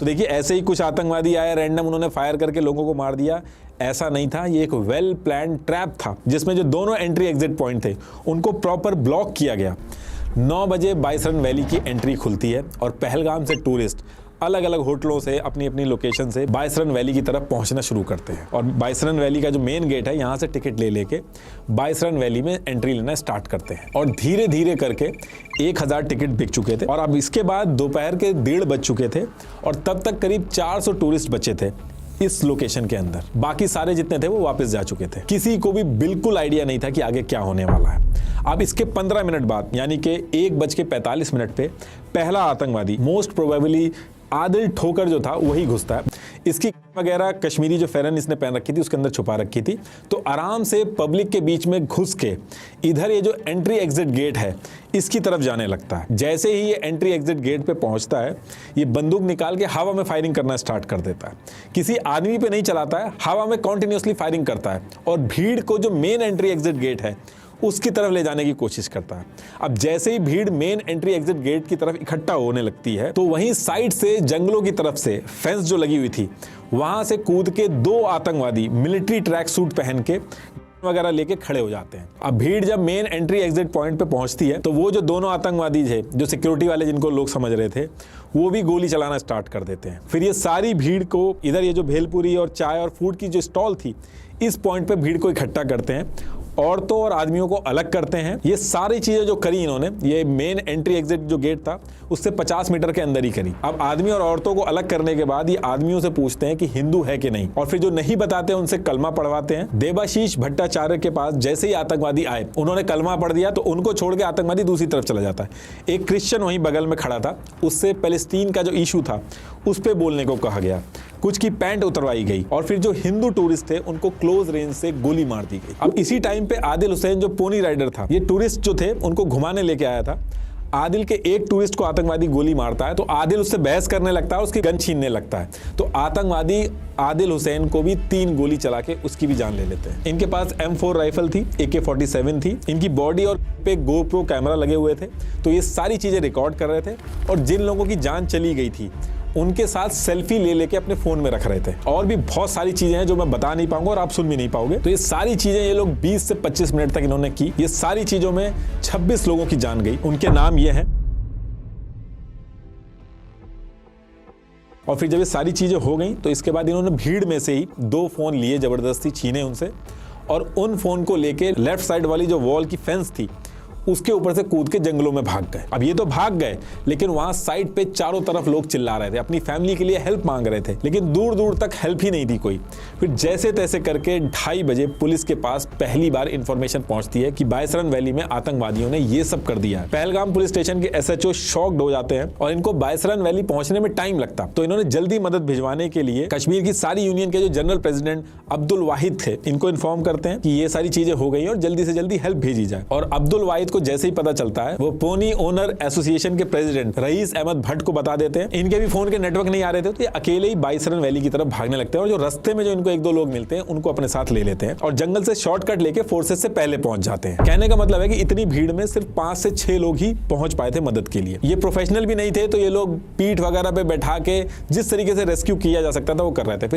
तो देखिए ऐसे ही कुछ आतंकवादी आए रैंडम, उन्होंने फायर करके लोगों को मार दिया, ऐसा नहीं था। ये एक वेल प्लान ट्रैप था जिसमें जो दोनों एंट्री एग्जिट पॉइंट थे उनको प्रॉपर ब्लॉक किया गया। 9 बजे बाइसरन वैली की एंट्री खुलती है और पहलगाम से टूरिस्ट अलग अलग होटलों से अपनी अपनी लोकेशन से बाइसरन वैली की तरफ पहुंचना शुरू करते हैं और बाइसरन वैली का जो मेन गेट है यहाँ से टिकट ले लेके बाइसरन वैली में एंट्री लेना स्टार्ट करते हैं और धीरे धीरे करके 1000 टिकट बिक चुके थे और अब इसके बाद दोपहर के 1:30 बज चुके थे और तब तक करीब 400 टूरिस्ट बचे थे इस लोकेशन के अंदर। बाकी सारे जितने थे वो वापस जा चुके थे। किसी को भी बिल्कुल आइडिया नहीं था कि आगे क्या होने वाला है। अब इसके 15 मिनट बाद यानी कि 1:45 पे पहला आतंकवादी मोस्ट प्रोबेबली आदिल ठोकर जो था वही घुसता है। इसकी वगैरह कश्मीरी जो फेरन इसने पहन रखी थी उसके अंदर छुपा रखी थी, तो आराम से पब्लिक के बीच में घुस के इधर ये जो एंट्री एग्जिट गेट है इसकी तरफ जाने लगता है। जैसे ही ये एंट्री एग्जिट गेट पे पहुंचता है ये बंदूक निकाल के हवा में फायरिंग करना स्टार्ट कर देता है। किसी आदमी पे नहीं चलाता है, हवा में कॉन्टिन्यूसली फायरिंग करता है और भीड़ को जो मेन एंट्री एग्जिट गेट है उसकी तरफ ले जाने की कोशिश करता है। अब जैसे ही भीड़ मेन एंट्री एग्जिट गेट की तरफ इकट्ठा होने लगती है तो वहीं साइड से जंगलों की तरफ से फेंस जो लगी हुई थी वहां से कूद के 2 आतंकवादी मिलिट्री ट्रैक सूट पहन के वगैरह लेके खड़े हो जाते हैं। अब भीड़ जब मेन एंट्री एग्जिट पॉइंट पे पहुंचती है तो वो जो दोनों आतंकवादी थे जो सिक्योरिटी वाले जिनको लोग समझ रहे थे वो भी गोली चलाना स्टार्ट कर देते हैं। फिर ये सारी भीड़ को इधर ये जो भेलपुरी और चाय और फूड की जो स्टॉल थी इस पॉइंट पे भीड़ को इकट्ठा करते हैं, औरतों और आदमियों को अलग करते हैं। ये सारी चीजें जो करी इन्होंने ये मेन एंट्री एग्जिट जो गेट था उससे 50 मीटर के अंदर ही करी। अब आदमी और औरतों को अलग करने के बाद ये आदमियों से पूछते हैं कि हिंदू है कि नहीं और फिर जो नहीं बताते उनसे कलमा पढ़वाते हैं। देबाशीष भट्टाचार्य के पास जैसे ही आतंकवादी आए उन्होंने कलमा पढ़ दिया तो उनको छोड़ के आतंकवादी दूसरी तरफ चला जाता है। एक क्रिश्चियन वहीं बगल में खड़ा था, उससे पैलेस्टीन का जो इशू था उस पर बोलने को कहा गया। कुछ की पैंट उतरवाई गई और फिर जो हिंदू टूरिस्ट थे उनको क्लोज रेंज से गोली मार दी गई। अब इसी टाइम पे आदिल हुसैन जो पोनी राइडर था ये टूरिस्ट जो थे उनको घुमाने लेके आया था। आदिल के एक टूरिस्ट को आतंकवादी गोली मारता है तो आदिल उससे बहस करने लगता है, उसकी गन छीनने लगता है तो आतंकवादी आदिल हुसैन को भी 3 गोली चला के उसकी भी जान ले लेते हैं। इनके पास M4 राइफल थी, AK-47 थी, इनकी बॉडी और पे GoPro कैमरा लगे हुए थे तो ये सारी चीजें रिकॉर्ड कर रहे थे और जिन लोगों की जान चली गई थी उनके साथ सेल्फी ले लेके अपने फोन में रख रहे थे। और भी बहुत सारी चीजें हैं जो मैं बता नहीं पाऊंगा और आप सुन भी नहीं पाओगे। तो ये सारी चीजें ये लोग 20 से 25 मिनट तक इन्होंने की। ये सारी चीजों में 26 लोगों की जान गई। उनके नाम ये हैं। और फिर जब ये सारी चीजें हो गई तो इसके बाद इन्होंने भीड़ में से ही 2 फोन लिए, जबरदस्ती छीने उनसे और उन फोन को लेके लेफ्ट साइड वाली जो वॉल की फेंस थी उसके ऊपर से कूद के जंगलों में भाग गए। अब ये तो भाग गए लेकिन वहां साइड पे चारों तरफ लोग चिल्ला रहे थे, अपनी फैमिली के लिए हेल्प मांग रहे थे, लेकिन दूर दूर तक हेल्प ही नहीं थी कोई। फिर जैसे तैसे करके 2:30 बजे पुलिस के पास पहली बार इंफॉर्मेशन पहुंचती है कि बाइसरन वैली में आतंकवादियों ने ये सब कर दिया है। पहलगाम पुलिस स्टेशन के SHO शॉक्ड हो जाते हैं और इनको बाइसरन वैली पहुंचने में टाइम लगता, तो इन्होंने जल्दी मदद भिजवाने के लिए कश्मीर की सारी यूनियन के जो जनरल प्रेसिडेंट अब्दुल वाहिद थे इनको इन्फॉर्म करते हैं कि ये सारी चीजें हो गई और जल्दी से जल्दी हेल्प भेजी जाए। और अब्दुल वाहिद को जैसे ही पता चलता है वो पोनी ओनर एसोसिएशन के प्रेसिडेंट रईस अहमद भट्ट को बता देते हैं। इनके भी फोन के नेटवर्क नहीं आ रहे थे तो ये अकेले ही बाइसरन वैली की तरफ भागने लगते हैं और जो रास्ते में जो इनको 1-2 लोग मिलते हैं उनको अपने साथ ले लेते हैं और जंगल से शॉर्टकट लेके फोर्सेस से पहले पहुंच जाते हैं। कहने का मतलब है कि इतनी भीड़ में सिर्फ 5 से 6 लोग ही पहुंच पाए थे मदद के लिए। ये प्रोफेशनल भी नहीं थे तो ये लोग पीठ वगैरह पे बैठा के जिस तरीके से रेस्क्यू किया जा सकता था वो कर रहे थे।